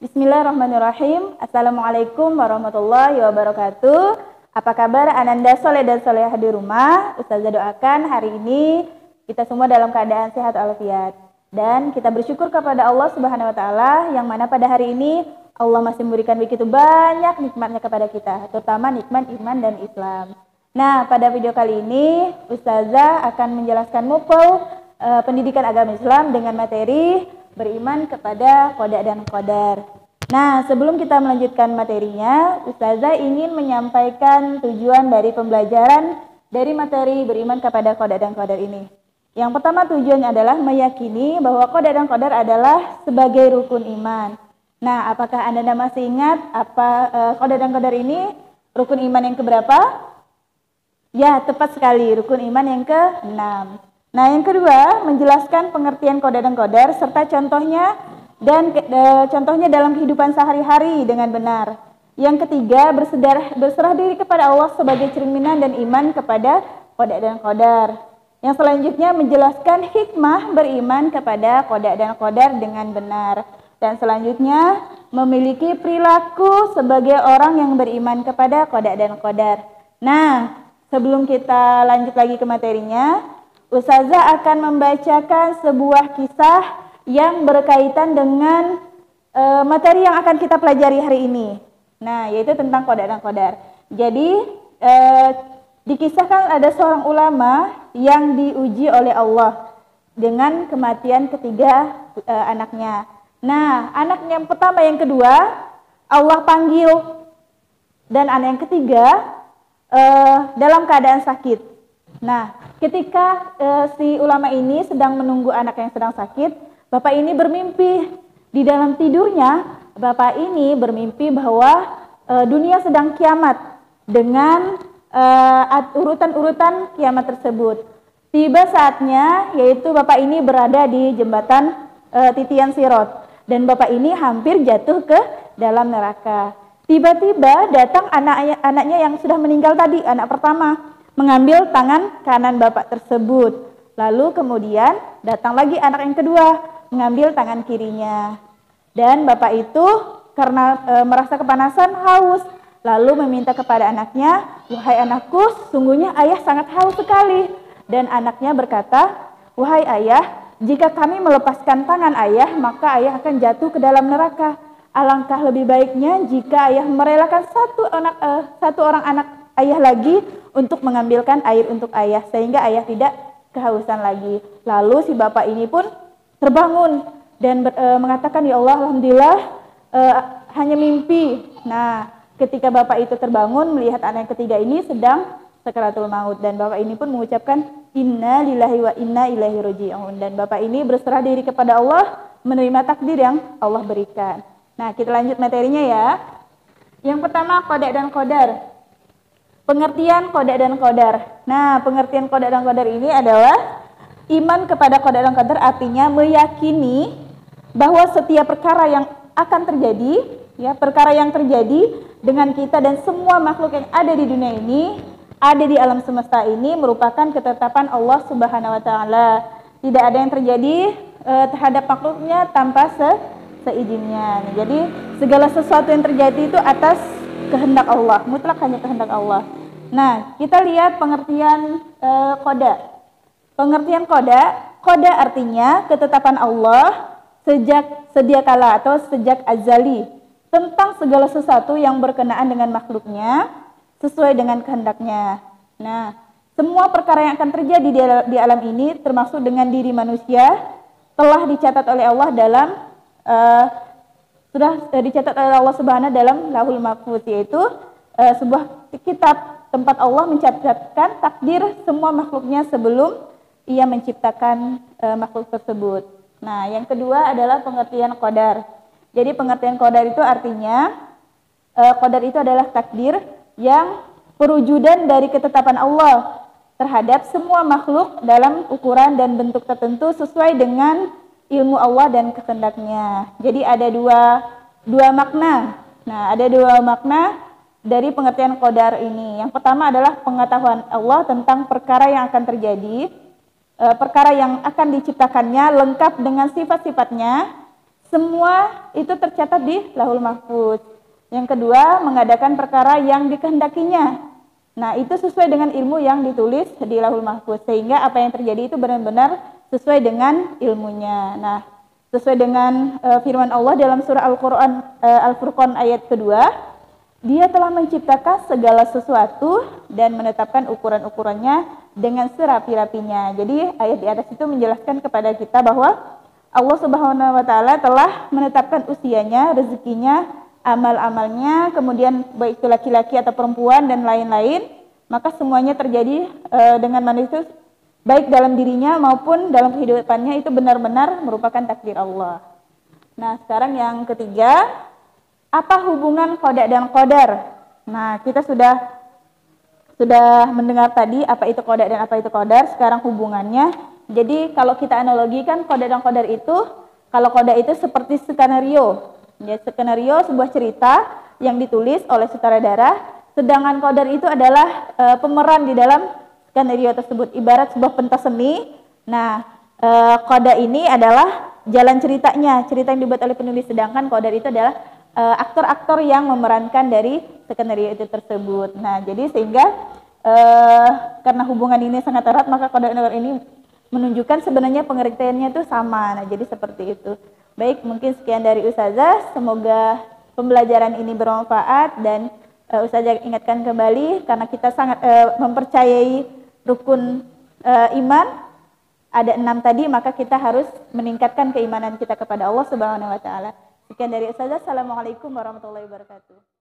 Bismillahirrahmanirrahim. Assalamualaikum warahmatullahi wabarakatuh. Apa kabar Ananda soleh dan solehah di rumah? Ustazah doakan hari ini kita semua dalam keadaan sehat walafiat. Dan kita bersyukur kepada Allah Subhanahu wa taala yang mana pada hari ini Allah masih memberikan begitu banyak nikmatnya kepada kita, terutama nikmat iman dan Islam. Nah, pada video kali ini Ustazah akan menjelaskan mufhum pendidikan agama Islam dengan materi beriman kepada qada dan qadar. Nah, sebelum kita melanjutkan materinya, Ustazah ingin menyampaikan tujuan dari pembelajaran dari materi beriman kepada qada dan qadar ini. Yang pertama tujuannya adalah meyakini bahwa qada dan qadar adalah sebagai rukun iman. Nah, apakah Anda masih ingat apa qada dan qadar ini rukun iman yang keberapa? Ya, tepat sekali, rukun iman yang ke-6. Nah, yang kedua, menjelaskan pengertian qada dan qadar serta contohnya contohnya dalam kehidupan sehari-hari dengan benar. Yang ketiga, berserah diri kepada Allah sebagai cerminan dan iman kepada qada dan qadar. Yang selanjutnya menjelaskan hikmah beriman kepada qada dan qadar dengan benar. Dan selanjutnya memiliki perilaku sebagai orang yang beriman kepada qada dan qadar. Nah, sebelum kita lanjut lagi ke materinya, Ustazah akan membacakan sebuah kisah yang berkaitan dengan materi yang akan kita pelajari hari ini. Nah, yaitu tentang qada dan qadar. Jadi, dikisahkan ada seorang ulama yang diuji oleh Allah dengan kematian ketiga anaknya. Nah, anak yang pertama, yang kedua, Allah panggil, dan anak yang ketiga dalam keadaan sakit. Nah, ketika si ulama ini sedang menunggu anak yang sedang sakit, bapak ini bermimpi. Di dalam tidurnya, bapak ini bermimpi bahwa dunia sedang kiamat dengan urutan-urutan kiamat tersebut. Tiba saatnya, yaitu bapak ini berada di jembatan titian Sirot, dan bapak ini hampir jatuh ke dalam neraka. Tiba-tiba datang anaknya yang sudah meninggal tadi, anak pertama, mengambil tangan kanan bapak tersebut. Lalu kemudian datang lagi anak yang kedua, mengambil tangan kirinya. Dan bapak itu karena merasa kepanasan, haus, lalu meminta kepada anaknya, "Wahai anakku, sungguhnya ayah sangat haus sekali." Dan anaknya berkata, "Wahai ayah, jika kami melepaskan tangan ayah, maka ayah akan jatuh ke dalam neraka. Alangkah lebih baiknya jika ayah merelakan satu orang anak ayah lagi untuk mengambilkan air untuk ayah, sehingga ayah tidak kehausan lagi." Lalu si bapak ini pun terbangun dan mengatakan, "Ya Allah, alhamdulillah hanya mimpi." Nah, ketika bapak itu terbangun melihat anak yang ketiga ini sedang sakaratul maut, dan bapak ini pun mengucapkan inna lillahi wa inna ilaihi raji'un, dan bapak ini berserah diri kepada Allah, menerima takdir yang Allah berikan. Nah, kita lanjut materinya ya. Yang pertama, qada dan qadar. Pengertian qada dan qadar. Nah, pengertian qada dan qadar ini adalah iman kepada qada dan qadar, artinya meyakini bahwa setiap perkara yang akan terjadi, ya, perkara yang terjadi dengan kita dan semua makhluk yang ada di dunia ini, ada di alam semesta ini, merupakan ketetapan Allah Subhanahu wa taala. Tidak ada yang terjadi terhadap makhluknya tanpa seizinnya. Jadi segala sesuatu yang terjadi itu atas kehendak Allah, mutlak hanya kehendak Allah. Nah, kita lihat pengertian qada. Pengertian qada artinya ketetapan Allah sejak sedia kala atau sejak azali tentang segala sesuatu yang berkenaan dengan makhluknya sesuai dengan kehendaknya. Nah, semua perkara yang akan terjadi di alam ini termasuk dengan diri manusia telah dicatat oleh Allah dalam sudah dicatat oleh Allah Subhanahu dalam Lauhul Mahfuz, yaitu sebuah kitab tempat Allah mencatatkan takdir semua makhluknya sebelum ia menciptakan makhluk tersebut. Nah, yang kedua adalah pengertian qadar. Jadi pengertian qadar itu artinya qadar itu adalah takdir yang perwujudan dari ketetapan Allah terhadap semua makhluk dalam ukuran dan bentuk tertentu sesuai dengan ilmu Allah dan kehendaknya. Jadi ada dua makna. Nah, ada dua makna dari pengertian qadar ini. Yang pertama adalah pengetahuan Allah tentang perkara yang akan terjadi, perkara yang akan diciptakannya lengkap dengan sifat-sifatnya, semua itu tercatat di Lauhul Mahfuz. Yang kedua, mengadakan perkara yang dikehendakinya. Nah, itu sesuai dengan ilmu yang ditulis di Lauhul Mahfuz, sehingga apa yang terjadi itu benar-benar sesuai dengan ilmunya. Nah, sesuai dengan firman Allah dalam surah Al-Qur'an Al-Furqan ayat kedua, Dia telah menciptakan segala sesuatu dan menetapkan ukuran-ukurannya dengan serapi-rapinya. Jadi ayat di atas itu menjelaskan kepada kita bahwa Allah Subhanahu wa taala telah menetapkan usianya, rezekinya, amal-amalnya, kemudian baik itu laki-laki atau perempuan dan lain-lain, maka semuanya terjadi dengan manusia baik dalam dirinya maupun dalam kehidupannya itu benar-benar merupakan takdir Allah. Nah, sekarang yang ketiga, apa hubungan qada dan qadar? Nah, kita sudah mendengar tadi apa itu qada dan apa itu qadar, sekarang hubungannya. Jadi kalau kita analogikan qada dan qadar itu, kalau qada itu seperti skenario. Ya, skenario sebuah cerita yang ditulis oleh sutradara, sedangkan qadar itu adalah pemeran di dalam skenario tersebut, ibarat sebuah pentas seni. Nah, qada ini adalah jalan ceritanya, cerita yang dibuat oleh penulis, sedangkan qadar itu adalah aktor-aktor yang memerankan dari skenario itu tersebut. Nah, jadi sehingga karena hubungan ini sangat erat, maka qada dan qadar ini menunjukkan sebenarnya pengertiannya itu sama. Nah, jadi seperti itu. Baik, mungkin sekian dari Ustazah. Semoga pembelajaran ini bermanfaat dan Ustazah ingatkan kembali karena kita sangat mempercayai rukun iman ada 6 tadi, maka kita harus meningkatkan keimanan kita kepada Allah Subhanahu wa taala. Sekian dari Ustazah. Assalamualaikum warahmatullahi wabarakatuh.